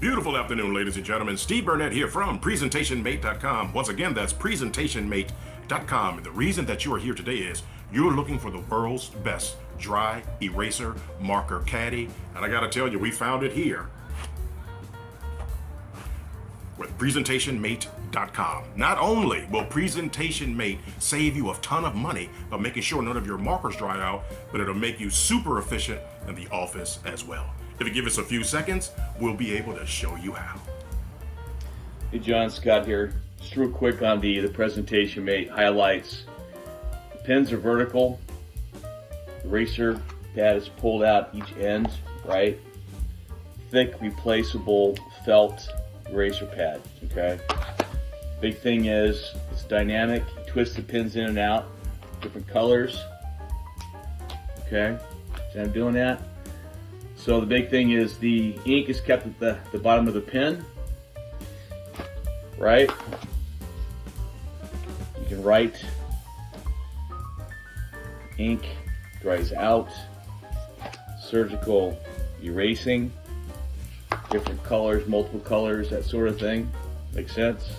Beautiful afternoon, ladies and gentlemen. Steve Burnett here from PresentationMate.com. Once again, that's PresentationMate.com. And the reason that you are here today is you're looking for the world's best dry eraser marker caddy. And I gotta tell you, we found it here with PresentationMate.com. Not only will PresentationMate save you a ton of money by making sure none of your markers dry out, but it'll make you super efficient in the office as well. If you give us a few seconds, we'll be able to show you how. Hey John, Scott here. Just real quick on the PresentationMate highlights. The pins are vertical. The eraser pad is pulled out each end, right? Thick, replaceable felt eraser pad, okay? Big thing is it's dynamic. You twist the pins in and out, different colors, okay? See how I'm doing that? So the big thing is the ink is kept at the bottom of the pin, right? You can write, ink dries out, surgical erasing, different colors, multiple colors, that sort of thing. Makes sense?